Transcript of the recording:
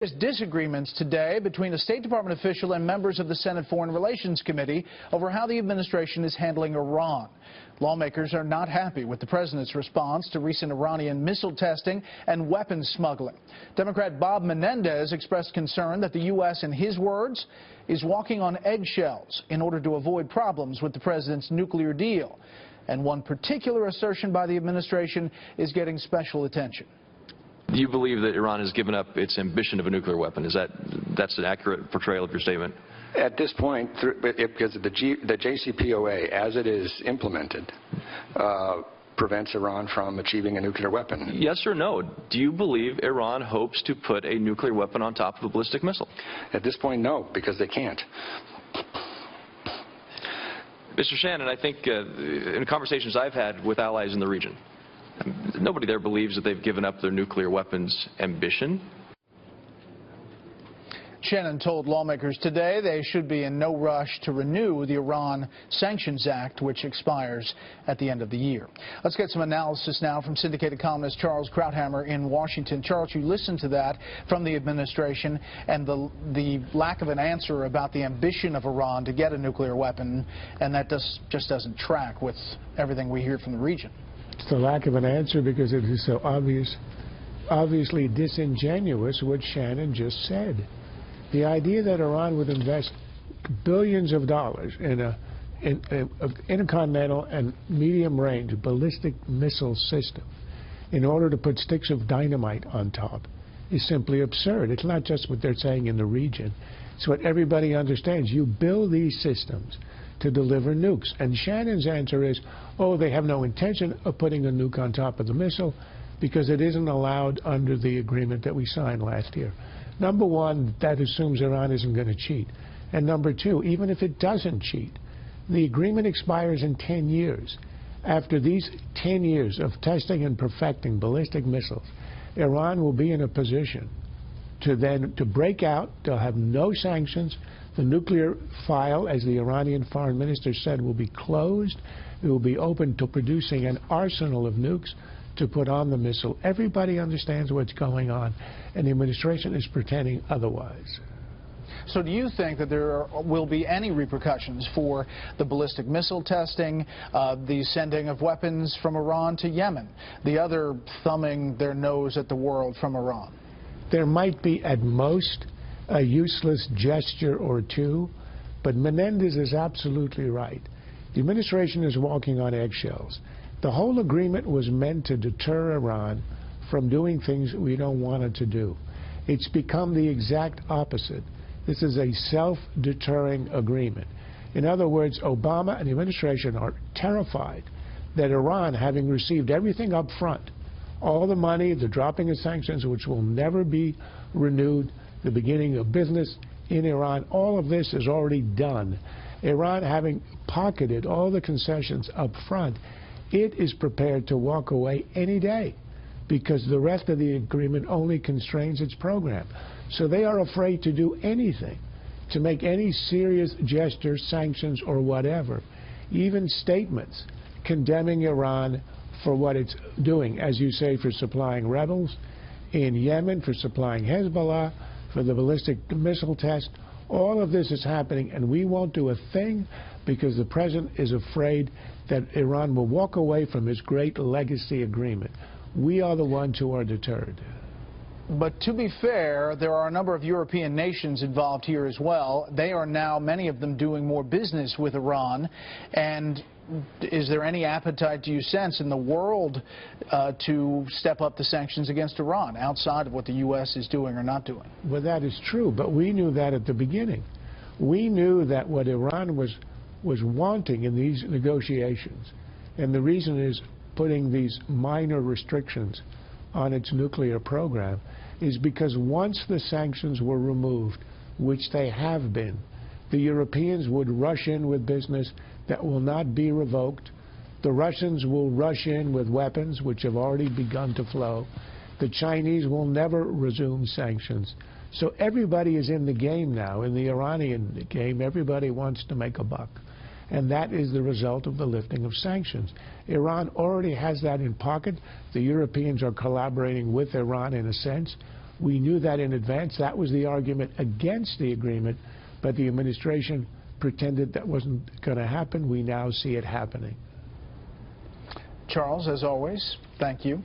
There's disagreements today between a State Department official and members of the Senate Foreign Relations Committee over how the administration is handling Iran. Lawmakers are not happy with the president's response to recent Iranian missile testing and weapons smuggling. Democrat Bob Menendez expressed concern that the U.S., in his words, is walking on eggshells in order to avoid problems with the president's nuclear deal. And one particular assertion by the administration is getting special attention. Do you believe that Iran has given up its ambition of a nuclear weapon? That's an accurate portrayal of your statement? At this point, because the JCPOA, as it is implemented, prevents Iran from achieving a nuclear weapon. Yes or no? Do you believe Iran hopes to put a nuclear weapon on top of a ballistic missile? At this point, no, because they can't. Mr. Shannon, I think in conversations I've had with allies in the region, nobody there believes that they've given up their nuclear weapons ambition. Shannon told lawmakers today they should be in no rush to renew the Iran Sanctions Act, which expires at the end of the year. Let's get some analysis now from Syndicated columnist Charles Krauthammer in Washington. Charles, you listened to that from the administration and the lack of an answer about the ambition of Iran to get a nuclear weapon, and that just doesn't track with everything we hear from the region. It's the lack of an answer because it is so obviously disingenuous what Shannon just said. The idea that Iran would invest billions of dollars in an intercontinental and medium-range ballistic missile system in order to put sticks of dynamite on top is simply absurd. It's not just what they're saying in the region. It's what everybody understands. You build these systems to deliver nukes. And Shannon's answer is, oh, they have no intention of putting a nuke on top of the missile because it isn't allowed under the agreement that we signed last year. Number one, that assumes Iran isn't going to cheat. And number two, even if it doesn't cheat, the agreement expires in 10 years. After these 10 years of testing and perfecting ballistic missiles, Iran will be in a position to break out. They'll have no sanctions. The nuclear file, as the Iranian foreign minister said, will be closed. It will be open to producing an arsenal of nukes to put on the missile. Everybody understands what's going on, and the administration is pretending otherwise. So do you think that there will be any repercussions for the ballistic missile testing, the sending of weapons from Iran to Yemen, the other thumbing their nose at the world from Iran? There might be, at most, a useless gesture or two, but Menendez is absolutely right. The administration is walking on eggshells. The whole agreement was meant to deter Iran from doing things we don't want it to do. It's become the exact opposite. This is a self-deterring agreement. In other words, Obama and the administration are terrified that Iran, having received everything up front, all the money, the dropping of sanctions, which will never be renewed, the beginning of business in Iran, all of this is already done. Iran, having pocketed all the concessions up front, it is prepared to walk away any day because the rest of the agreement only constrains its program. So they are afraid to do anything, to make any serious gestures, sanctions, or whatever, even statements condemning Iran for what it's doing, as you say, for supplying rebels in Yemen, for supplying Hezbollah, for the ballistic missile test. All of this is happening, and we won't do a thing because the president is afraid that Iran will walk away from his great legacy agreement. We are the ones who are deterred. But to be fair, there are a number of European nations involved here as well. They are now, many of them, doing more business with Iran. And is there any appetite, do you sense, in the world to step up the sanctions against Iran outside of what the U.S. is doing or not doing? Well, that is true, but we knew that at the beginning. We knew that what Iran was wanting in these negotiations, and the reason is putting these minor restrictions on its nuclear program, is because once the sanctions were removed, which they have been, the Europeans would rush in with business that will not be revoked. The Russians will rush in with weapons, which have already begun to flow. The Chinese will never resume sanctions. So everybody is in the game now. In the Iranian game, everybody wants to make a buck. And that is the result of the lifting of sanctions. Iran already has that in pocket. The Europeans are collaborating with Iran in a sense. We knew that in advance. That was the argument against the agreement, but the administration pretended that wasn't going to happen. We now see it happening. Charles, as always, thank you.